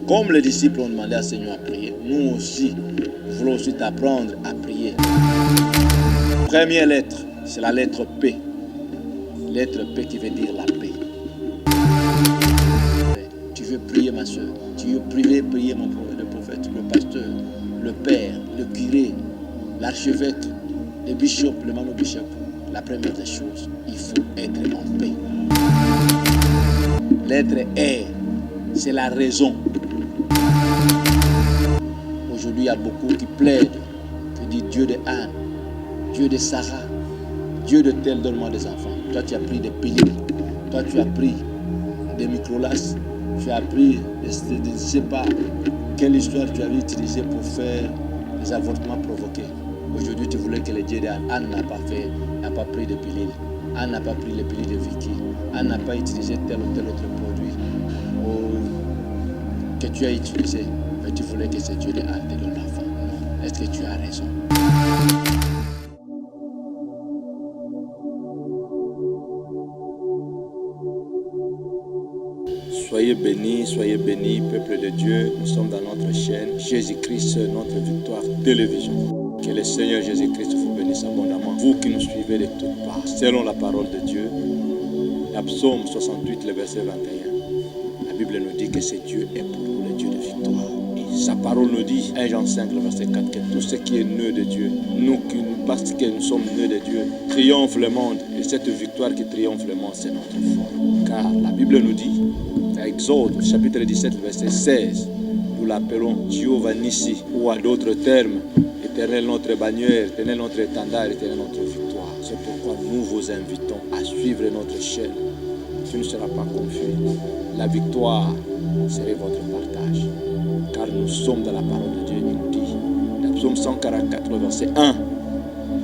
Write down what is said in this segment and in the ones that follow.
Comme les disciples ont demandé à Seigneur à prier, nous aussi, nous voulons aussi t'apprendre à prier. Première lettre, c'est la lettre P. Lettre P qui veut dire la paix. Tu veux prier ma soeur, tu veux prier le prophète, le pasteur, le père, le curé, l'archevêque, le bishop, le mano-bishop. La première des choses, il faut être en paix. Lettre R, c'est la raison. Aujourd'hui, il y a beaucoup qui plaident, qui disent Dieu de Anne, Dieu de Sarah, Dieu de tel, donne-moi des enfants. Toi, tu as pris des pilules, toi, tu as pris des microlas, tu as pris, je ne sais pas quelle histoire tu avais utilisée pour faire des avortements provoqués. Aujourd'hui, tu voulais que le Dieu d'Anne, Anne n'a pas pris de pilules. Anne n'a pas pris les pilules de Vicky. Anne n'a pas utilisé tel ou tel autre produit que tu as utilisé. Mais tu voulais que ce Dieu d'Anne te donne l'enfant. Non. Est-ce que tu as raison? Soyez bénis, peuple de Dieu. Nous sommes dans notre chaîne Jésus-Christ, notre victoire télévision. Que le Seigneur Jésus-Christ vous bénisse abondamment. Vous qui nous suivez de toutes parts, selon la parole de Dieu, la Psaume 68, le verset 21. La Bible nous dit que ce Dieu est pour nous le Dieu de victoire. Et sa parole nous dit, 1 Jean 5, le verset 4, que tout ce qui est né de Dieu, parce que nous sommes nés de Dieu, triomphe le monde. Et cette victoire qui triomphe le monde, c'est notre foi. Car la Bible nous dit, à Exode, chapitre 17, verset 16, nous l'appelons Jéhovah Nissi, ou à d'autres termes, Éternel notre bannière, Éternel notre étendard, Éternel notre victoire. C'est pourquoi nous vous invitons à suivre notre chaîne. Tu ne seras pas confus. La victoire serait votre partage. Car nous sommes dans la parole de Dieu. Il nous dit, dans Psaume 144, verset 1,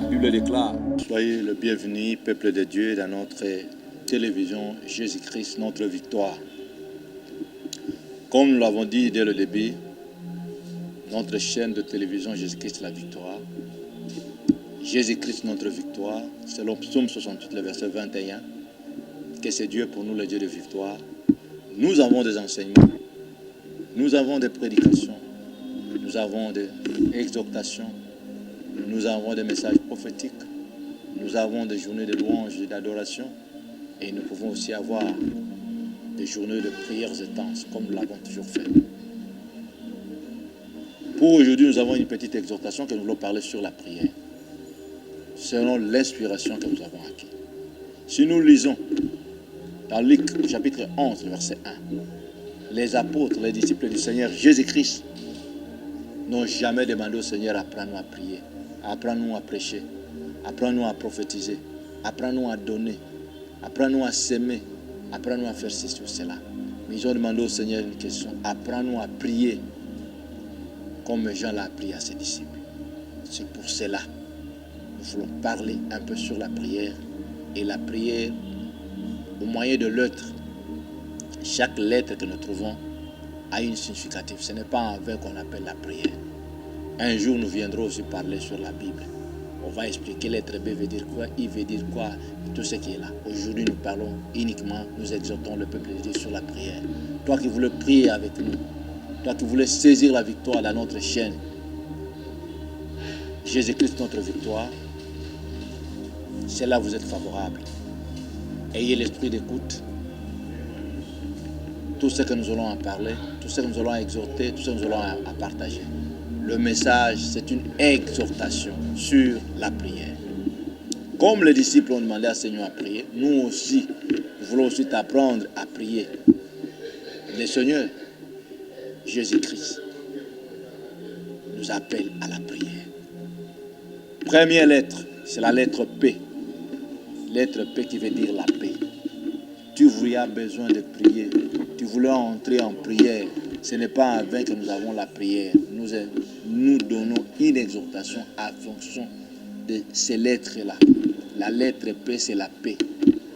la Bible déclare, soyez le bienvenu, peuple de Dieu, dans notre télévision Jésus-Christ, notre victoire. Comme nous l'avons dit dès le début, notre chaîne de télévision Jésus-Christ la victoire. Jésus-Christ notre victoire, selon Psaume 68, le verset 21, que c'est Dieu pour nous le Dieu de victoire. Nous avons des enseignements, nous avons des prédications, nous avons des exhortations, nous avons des messages prophétiques, nous avons des journées de louange et d'adoration, et nous pouvons aussi avoir des journées de prières intenses, comme nous l'avons toujours fait. Pour aujourd'hui, nous avons une petite exhortation que nous voulons parler sur la prière, selon l'inspiration que nous avons acquise. Si nous lisons dans Luc, chapitre 11, verset 1, les apôtres, les disciples du Seigneur Jésus-Christ n'ont jamais demandé au Seigneur, apprends-nous à prier, apprends-nous à prêcher, apprends-nous à prophétiser, apprends-nous à donner, apprends-nous à s'aimer, apprends-nous à faire ceci ou cela. Mais ils ont demandé au Seigneur une question, apprends-nous à prier comme Jean l'a appris à ses disciples. C'est pour cela que nous voulons parler un peu sur la prière. Et la prière, au moyen de lettres, chaque lettre que nous trouvons a une significative. Ce n'est pas en vain qu'on appelle la prière. Un jour, nous viendrons aussi parler sur la Bible. On va expliquer lettre B veut dire quoi, I veut dire quoi, et tout ce qui est là. Aujourd'hui, nous parlons uniquement, nous exhortons le peuple de Dieu sur la prière. Toi qui voulais prier avec nous, toi qui voulais saisir la victoire dans notre chaîne, Jésus-Christ notre victoire, c'est là où vous êtes favorable. Ayez l'esprit d'écoute. Tout ce que nous allons en parler, tout ce que nous allons exhorter, tout ce que nous allons à partager. Le message, c'est une exhortation sur la prière. Comme les disciples ont demandé à Seigneur à prier, nous aussi, nous voulons aussi t'apprendre à prier. Le Seigneur, Jésus-Christ, nous appelle à la prière. Première lettre, c'est la lettre P. Lettre P qui veut dire la paix. Tu voulais besoin de prier, tu voulais entrer en prière. Ce n'est pas en vain que nous avons la prière. Nous donnons une exhortation à fonction de ces lettres-là. La lettre P, c'est la paix.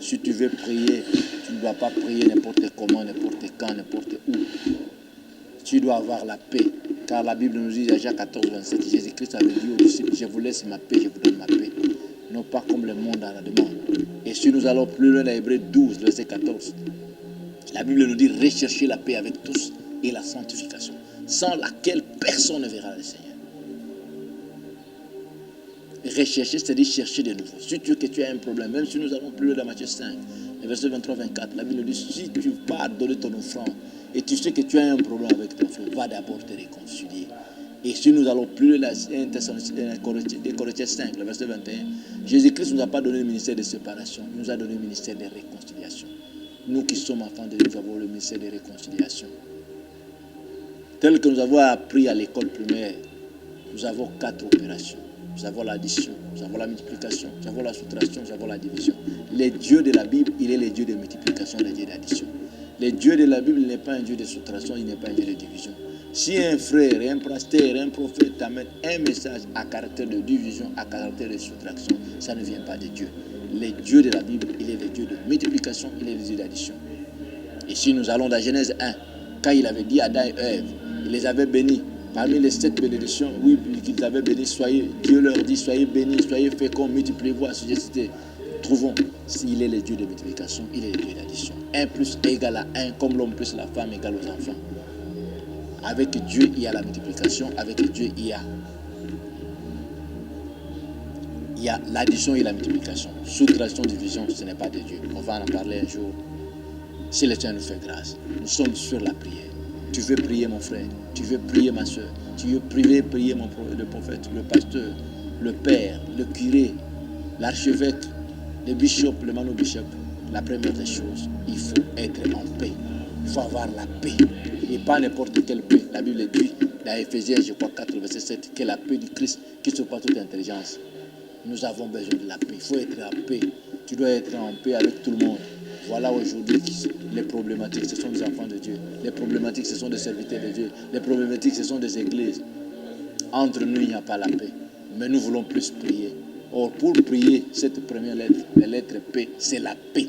Si tu veux prier, tu ne dois pas prier n'importe comment, n'importe quand, n'importe où. Tu dois avoir la paix. Car la Bible nous dit, à Jean 14, 27, Jésus-Christ avait dit aux disciples, je vous laisse ma paix, je vous donne ma paix. Non pas comme le monde en la demande. Et si nous allons plus loin dans Hébreux 12, verset 14, la Bible nous dit, recherchez la paix avec tous et la sanctification, sans laquelle personne ne verra le Seigneur. Rechercher, c'est-à-dire chercher de nouveau. Si tu as un problème, même si nous avons plus dans Matthieu 5, le verset 23-24, la Bible dit, si tu vas donner ton offrande et tu sais que tu as un problème avec ton frère, va d'abord te réconcilier. Et si nous allons plus dans Corinthiens 5, le verset 21, Jésus-Christ ne nous a pas donné le ministère de séparation, il nous a donné le ministère de réconciliation. Nous qui sommes enfants de Dieu, nous avons le ministère de réconciliation. Tel que nous avons appris à l'école primaire, nous avons 4 opérations. Nous avons l'addition, nous avons la multiplication, nous avons la soustraction, nous avons la division. Les dieux de la Bible, il est le Dieu de multiplication, le Dieu d'addition. Le Dieu de la Bible n'est pas un Dieu de soustraction, il n'est pas un Dieu de division. Si un frère, un pasteur, un prophète t'amène un message à caractère de division, à caractère de soustraction, ça ne vient pas de Dieu. Le Dieu de la Bible, il est le Dieu de multiplication, il est le Dieu d'addition. Et si nous allons dans Genèse 1, quand il avait dit à Adam et Ève, il les avait bénis. Parmi les 7 bénédictions, oui, qu'ils avaient bénis, Dieu leur dit, soyez bénis, soyez féconds, multipliez-vous, assujettissez. Trouvons, s'il est le Dieu de multiplication, il est le Dieu d'addition. 1 plus 1 égale à 1, comme l'homme plus la femme égale aux enfants. Avec Dieu, il y a la multiplication, avec Dieu, il y a l'addition et la multiplication. Soustraction, division, ce n'est pas de Dieu. On va en parler un jour. Si le Seigneur nous fait grâce, nous sommes sur la prière. Tu veux prier mon frère, tu veux prier ma soeur, tu veux prier le prophète, le pasteur, le père, le curé, l'archevêque, le bishop, le mano-bishop. La première des choses, il faut être en paix. Il faut avoir la paix. Et pas n'importe quelle paix. La Bible dit dans Éphésiens, je crois 4, verset 7, que la paix du Christ qui surpasse toute intelligence. Nous avons besoin de la paix. Il faut être en paix. Tu dois être en paix avec tout le monde. Voilà aujourd'hui les problématiques, ce sont des enfants de Dieu. Les problématiques, ce sont des serviteurs de Dieu. Les problématiques, ce sont des églises. Entre nous, il n'y a pas la paix. Mais nous voulons plus prier. Or, pour prier, cette première lettre, la lettre P, c'est la paix.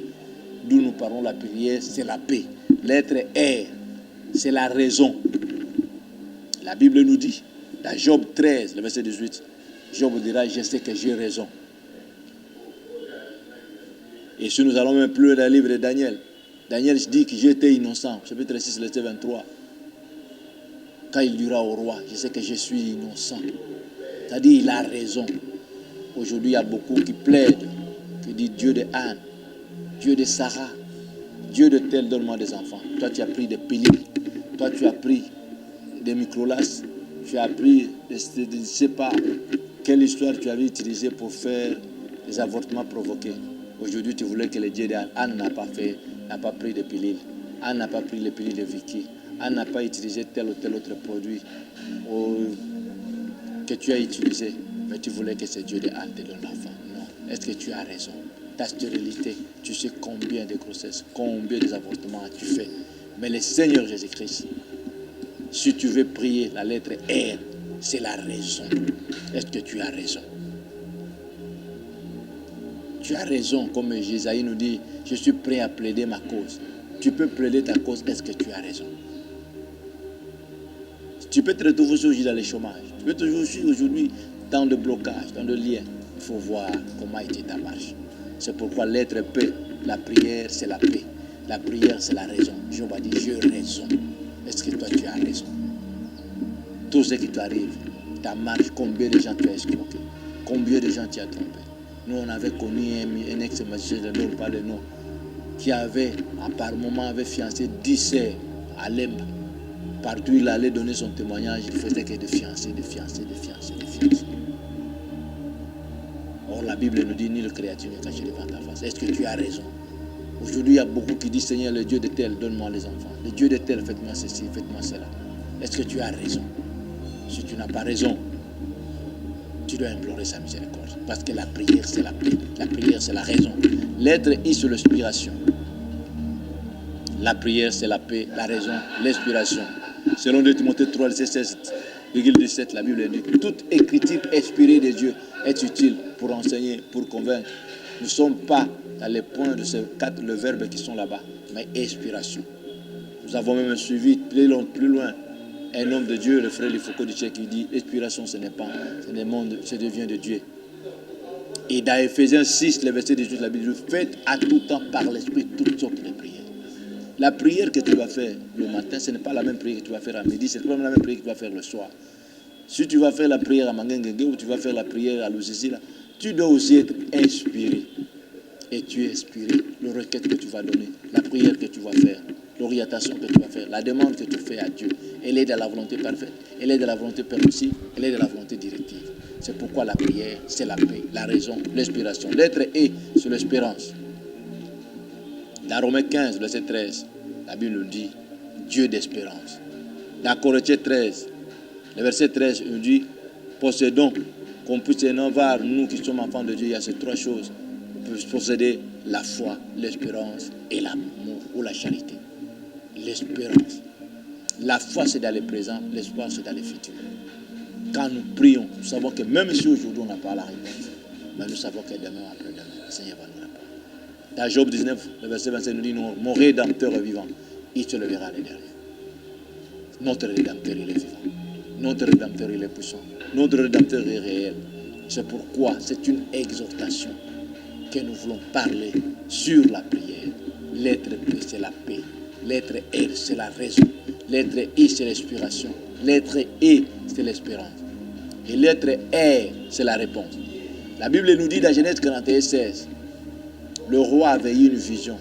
D'où nous parlons la prière, c'est la paix. Lettre R, c'est la raison. La Bible nous dit, dans Job 13, le verset 18, Job dira, je sais que j'ai raison. Et si nous allons même plus dans le livre de Daniel, Daniel dit que j'étais innocent, chapitre 6, verset 23. Quand il dira au roi, je sais que je suis innocent. C'est-à-dire, il a raison. Aujourd'hui, il y a beaucoup qui plaident, qui disent Dieu de Anne, Dieu de Sarah, Dieu de tel, donne-moi des enfants. Toi, tu as pris des pilules, toi, tu as pris des microlas, tu as pris, je ne sais pas quelle histoire tu avais utilisée pour faire des avortements provoqués. Aujourd'hui, tu voulais que le Dieu d'Anne, Anne n'a pas pris de pilules. Anne n'a pas pris les pilules de Vicky. Anne n'a pas utilisé tel ou tel autre produit que tu as utilisé. Mais tu voulais que ce Dieu d'Anne te donne l'enfant. Non. Est-ce que tu as raison? Ta stérilité, tu sais combien de grossesses, combien d'avortements tu fais. Mais le Seigneur Jésus-Christ, si tu veux prier la lettre R, c'est la raison. Est-ce que tu as raison? Tu as raison, comme Jésaïe nous dit, je suis prêt à plaider ma cause. Tu peux plaider ta cause, est-ce que tu as raison? Tu peux te retrouver aujourd'hui dans le chômage. Tu peux toujours aujourd'hui dans le blocage, dans le lien. Il faut voir comment était ta marche. C'est pourquoi l'être P, la prière, c'est la paix. La prière, c'est la raison. Job a dit, j'ai raison. Est-ce que toi, tu as raison? Tout ce qui t'arrive, ta marche, combien de gens tu as escroqué? Combien de gens tu as trompé? Nous, on avait connu un ex-magicien, je ne donne pas le nom, qui avait, par moment, avait fiancé 10 sœurs à Lemba. Partout, il allait donner son témoignage, il faisait que de fiancer. Or, la Bible nous dit, ni le créature n'est caché devant ta face. Est-ce que tu as raison? Aujourd'hui, il y a beaucoup qui disent, Seigneur, le Dieu de tel, donne-moi les enfants. Le Dieu de tel, faites-moi ceci, faites-moi cela. Est-ce que tu as raison? Si tu n'as pas raison, tu dois implorer sa miséricorde. Parce que la prière, c'est la paix. La prière, c'est la raison. L'être I sur l'inspiration. La prière, c'est la paix, la raison, l'inspiration. Selon 2 Timothée 3, 16,17, la Bible dit que toute écriture inspirée de Dieu est utile pour enseigner, pour convaincre. Nous ne sommes pas dans les points de ces 4 le verbe qui sont là-bas, mais inspiration. Nous avons même suivi plus loin un homme de Dieu, le frère Lifoko du Tchèque, qui dit inspiration, ce n'est pas un monde, ça devient de Dieu. Et dans Éphésiens 6, le verset 18, la Bible dit faites à tout temps par l'esprit toutes sortes de prières. La prière que tu vas faire le matin, ce n'est pas la même prière que tu vas faire à midi, ce n'est pas la même prière que tu vas faire le soir. Si tu vas faire la prière à Mangengue ou tu vas faire la prière à Lusisi, tu dois aussi être inspiré. Et tu es inspiré, le requête que tu vas donner, la prière que tu vas faire, l'orientation que tu vas faire, la demande que tu fais à Dieu. Elle est de la volonté parfaite, elle est de la volonté permissive, elle est de la volonté directive. C'est pourquoi la prière, c'est la paix, la raison, l'inspiration. L'être est sur l'espérance. Dans Romains 15, verset 13, la Bible nous dit Dieu d'espérance. Dans Corinthiens 13, le verset 13, il nous dit possédons, qu'on puisse en voir, nous qui sommes enfants de Dieu, il y a ces trois choses. On peut posséder la foi, l'espérance et l'amour ou la charité. L'espérance. La foi, c'est dans le présent, l'espoir, c'est dans le futur. Quand nous prions, nous savons que même si aujourd'hui on n'a pas la réponse, mais nous savons que demain, après-demain, le Seigneur va nous répondre. Dans Job 19, le verset 25 nous dit, mon Rédempteur est vivant, il se levera les derniers. Notre Rédempteur, il est vivant. Notre Rédempteur, il est puissant. Notre Rédempteur est réel. C'est pourquoi c'est une exhortation que nous voulons parler sur la prière. L'être P, c'est la paix. L'être R, c'est la raison. L'être I, c'est l'inspiration. L'être E, c'est l'espérance. Et l'être R, c'est la réponse. La Bible nous dit dans Genèse 41, 16, le roi avait eu une vision.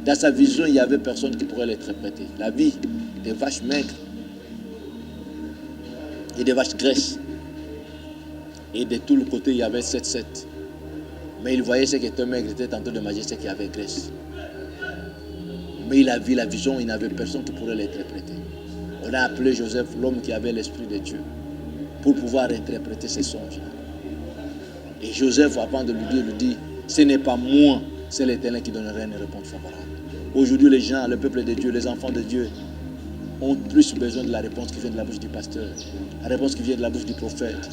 Dans sa vision, il n'y avait personne qui pourrait l'interpréter. La vie des vaches maigres et des vaches graisses. Et de tout le côté, il y avait 7. Mais il voyait ce qui était maigre, était en train de manger ce qui avait graisse. Mais il a vu la vision, il n'avait personne qui pourrait l'interpréter. On a appelé Joseph l'homme qui avait l'esprit de Dieu pour pouvoir interpréter ces songes. Et Joseph, avant de lui dit, ce n'est pas moi, c'est l'Éternel qui donnerait une réponse favorable. Aujourd'hui, les gens, le peuple de Dieu, les enfants de Dieu, ont plus besoin de la réponse qui vient de la bouche du pasteur, la réponse qui vient de la bouche du prophète,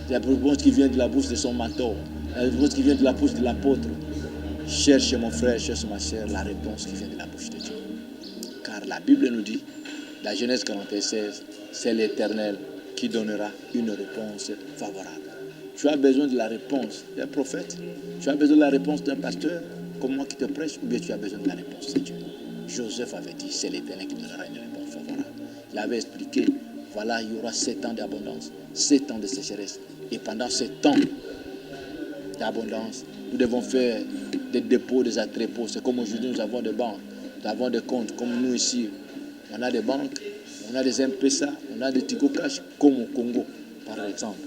la réponse qui vient de la bouche de son mentor, la réponse qui vient de la bouche de l'apôtre. Cherche mon frère, cherche ma chère, la réponse qui vient de la bouche de Dieu. Car la Bible nous dit, la Genèse 41, 16, c'est l'Éternel qui donnera une réponse favorable. Tu as besoin de la réponse d'un prophète, tu as besoin de la réponse d'un pasteur, comme moi qui te prêche, ou bien tu as besoin de la réponse de Dieu. Joseph avait dit, c'est l'Éternel qui donnera une réponse favorable. Il avait expliqué, voilà, il y aura 7 ans d'abondance, 7 ans de sécheresse. Et pendant 7 ans d'abondance, nous devons faire des dépôts, des entrepôts. C'est comme aujourd'hui, nous avons des banques, nous avons des comptes, comme nous ici. On a des banques, on a des M-Pesa, on a des Tigo Cash, comme au Congo, par exemple.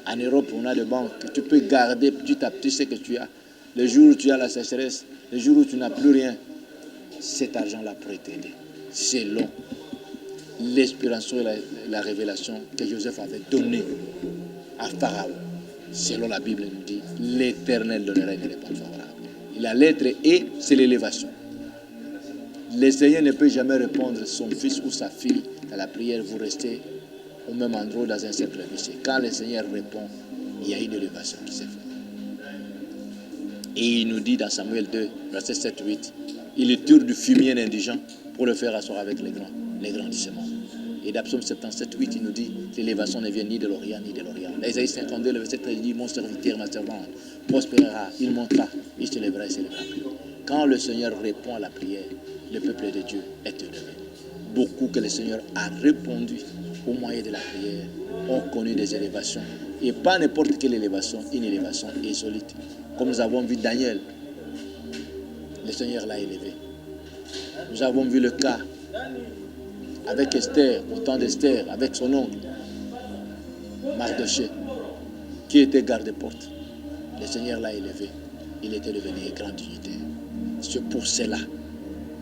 En Europe, on a des banques que tu peux garder petit à petit ce que tu as. Le jour où tu as la sécheresse, le jour où tu n'as plus rien, cet argent-là pourrait t'aider. Selon l'inspiration et la révélation que Joseph avait donnée à Pharaon. Selon la Bible, nous dit, l'Éternel donnera une réponse favorable. Et la lettre E, c'est l'élévation. Le Seigneur ne peut jamais répondre son fils ou sa fille à la prière, vous restez au même endroit dans un cercle vicieux. Quand le Seigneur répond, il y a une élévation qui s'est faite. Et il nous dit dans Samuel 2, verset 7-8, il tire du fumier indigent pour le faire asseoir avec les grandissements. Et dans Psaume 77, 8, il nous dit, l'élévation ne vient ni de l'Orient ni de l'Orient. Dans Isaïe 52, le verset 13, il dit, mon serviteur, ma servante, prospérera, il montera, il se lèvera et s'élèvera plus. Quand le Seigneur répond à la prière, le peuple de Dieu est élevé. Beaucoup que le Seigneur a répondu au moyen de la prière ont connu des élévations. Et pas n'importe quelle élévation, une élévation insolite. Comme nous avons vu Daniel, le Seigneur l'a élevé. Nous avons vu le cas avec Esther, au temps d'Esther, avec son oncle, Mardoché, qui était garde-porte. Le Seigneur l'a élevé. Il était devenu grand dignitaire. C'est pour cela,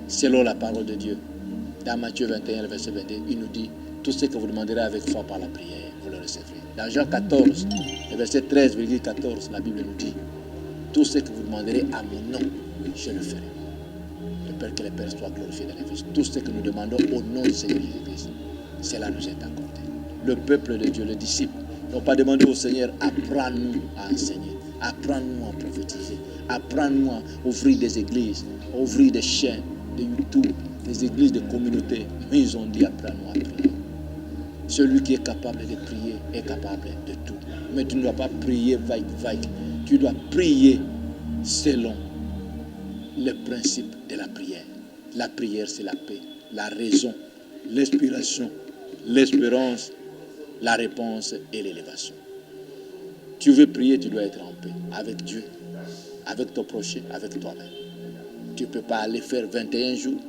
selon la parole de Dieu, dans Matthieu 21, le verset 22, il nous dit, tout ce que vous demanderez avec foi par la prière, vous le recevrez. Dans Jean 14, le verset 13,14, la Bible nous dit, tout ce que vous demanderez à mon nom, je le ferai. Le Père, que le Père soit glorifié dans les vies. Tout ce que nous demandons au nom du Seigneur Jésus-Christ, cela nous est accordé. Le peuple de Dieu, les disciples, n'ont pas demandé au Seigneur, apprends-nous à enseigner, apprends-nous à prophétiser, apprends-nous à ouvrir des églises, à ouvrir des chaînes, de YouTube, des églises de communauté. Mais ils ont dit, apprends-nous à prier. Celui qui est capable de prier est capable de tout. Mais tu ne dois pas prier vague. Tu dois prier selon le principe de la prière. La prière, c'est la paix, la raison, l'inspiration, l'espérance, la réponse et l'élévation. Tu veux prier, tu dois être en paix avec Dieu, avec ton prochain, avec toi-même. Tu ne peux pas aller faire 21 jours.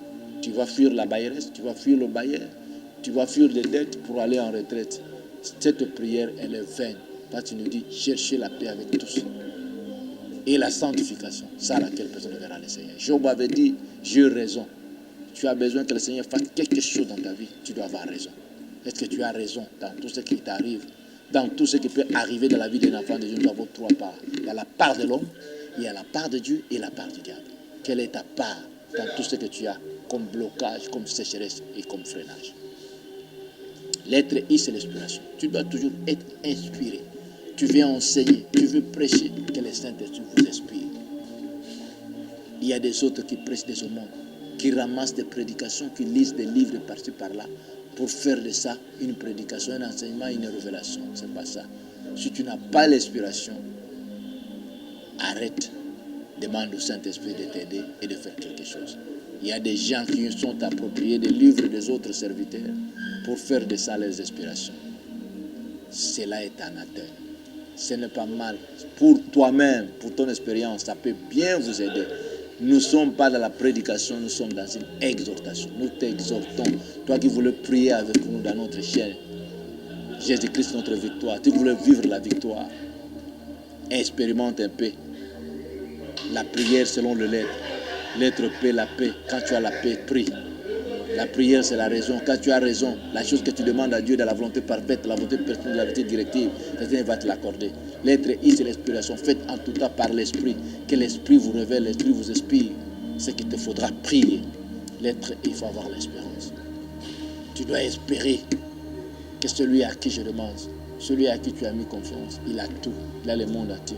Tu vas fuir la bailleresse, tu vas fuir le bailleur, tu vas fuir des dettes pour aller en retraite. Cette prière, elle est vaine. Parce que tu nous dis, cherchez la paix avec tous. Et la sanctification, ça à laquelle personne ne verra le Seigneur. Job avait dit, j'ai raison. Tu as besoin que le Seigneur fasse quelque chose dans ta vie, tu dois avoir raison. Est-ce que tu as raison dans tout ce qui t'arrive, dans tout ce qui peut arriver dans la vie d'un enfant de Dieu? Nous avons trois parts. Il y a la part de l'homme, il y a la part de Dieu et la part du diable. Quelle est ta part dans tout ce que tu as comme blocage, comme sécheresse et comme freinage? L'être I, c'est l'inspiration. Tu dois toujours être inspiré. Tu viens enseigner, tu veux prêcher, que le Saint-Esprit vous inspire. Il y a des autres qui prêchent de ce monde, qui ramassent des prédications, qui lisent des livres par-ci par-là, pour faire de ça une prédication, un enseignement, une révélation. C'est pas ça. Si tu n'as pas l'inspiration, arrête. Demande au Saint-Esprit de t'aider et de faire quelque chose. Il y a des gens qui sont appropriés des livres des autres serviteurs pour faire de ça les inspirations. Cela est anathème. Ce n'est pas mal. Pour toi-même, pour ton expérience, ça peut bien vous aider. Nous ne sommes pas dans la prédication, nous sommes dans une exhortation. Nous t'exhortons. Toi qui voulais prier avec nous dans notre chaîne, Jésus-Christ, notre victoire. Tu voulais vivre la victoire. Expérimente un peu la prière selon le lettre. Lettre paix, la paix. Quand tu as la paix, prie. La prière, c'est la raison. Quand tu as raison, la chose que tu demandes à Dieu dans la volonté parfaite, la volonté personnelle, la volonté directive, le Seigneur va te l'accorder. L'être I, c'est l'inspiration. Faites en tout cas par l'esprit. Que l'esprit vous révèle, l'esprit vous inspire. Ce qu'il te faudra prier. L'être I, il faut avoir l'espérance. Tu dois espérer que celui à qui je demande, celui à qui tu as mis confiance, il a tout. Il a le monde entier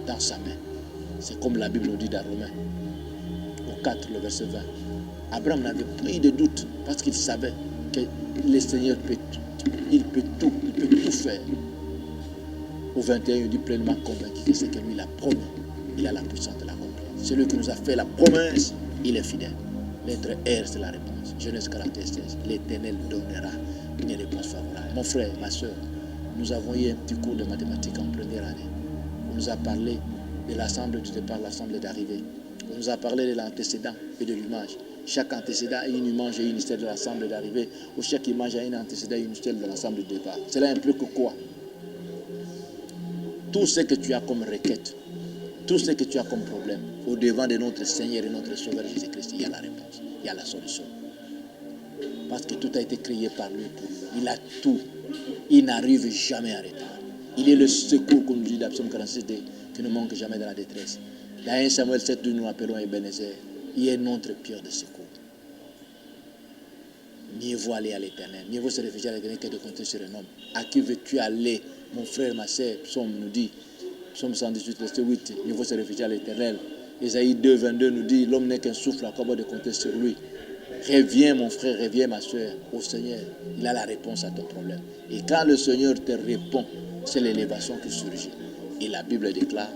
dans sa main. C'est comme la Bible nous dit dans Romains, au 4, le verset 20. Abraham n'avait pas eu de doute parce qu'il savait que le Seigneur peut tout. Il peut tout faire. Au 21, il dit pleinement convaincu que c'est que lui l'a promis. Il a la puissance de l'accomplir. Celui qui nous a fait la promesse, il est fidèle. Lettre R, c'est la réponse. Genèse 46, l'Éternel donnera une réponse favorable. Mon frère, ma soeur, nous avons eu un petit cours de mathématiques en première année. On nous a parlé de l'assemblée du départ, l'assemblée d'arrivée. On nous a parlé de l'antécédent et de l'image. Chaque antécédent a une image et une histoire de l'assemblée d'arrivée, ou chaque image a un antécédent et une histoire de l'assemblée de départ. Cela implique quoi? Tout ce que tu as comme requête, tout ce que tu as comme problème, au devant de notre Seigneur et notre Sauveur Jésus-Christ, il y a la réponse, il y a la solution. Parce que tout a été créé par lui pour lui. Il a tout. Il n'arrive jamais en retard. Il est le secours qu'on nous dit dans Psaume 46, qui ne manque jamais dans la détresse. Dans 1 Samuel 7, nous l'appelons Ebenezer. Il est notre pierre de secours. Mieux vaut aller à l'Éternel. Mieux vaut se réfugier à l'Éternel que de compter sur un homme. À qui veux-tu aller, mon frère, ma sœur? Psaume nous dit, Psaume 118, verset 8, mieux vaut se réfugier à l'Éternel. Ésaïe 2, 22 nous dit, l'homme n'est qu'un souffle, à quoi bon de compter sur lui? Reviens, mon frère, reviens, ma soeur, au Seigneur. Il a la réponse à ton problème. Et quand le Seigneur te répond, c'est l'élévation qui surgit. Et la Bible déclare,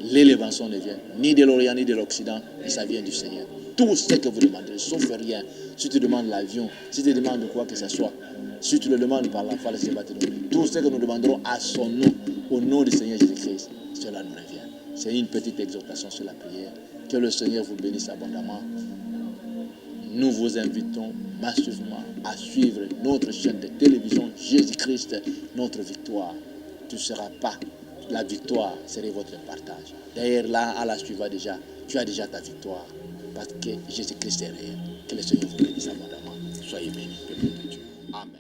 l'élévation ne vient ni de l'Orient ni de l'Occident, mais ça vient du Seigneur. Tout ce que vous demandez, sauf rien. Si tu demandes l'avion, si tu demandes quoi que ce soit, si tu le demandes par la foi, le Seigneur va te donner. Tout ce que nous demanderons à son nom, au nom du Seigneur Jésus-Christ, cela nous revient. C'est une petite exhortation sur la prière. Que le Seigneur vous bénisse abondamment. Nous vous invitons massivement à suivre notre chaîne de télévision Jésus-Christ, notre victoire. Tu ne seras pas. La victoire serait votre partage. D'ailleurs, là, à la suivant déjà, tu as déjà ta victoire. Parce que Jésus-Christ est réel. Que le Seigneur vous bénisse abondamment. Soyez bénis. Amen.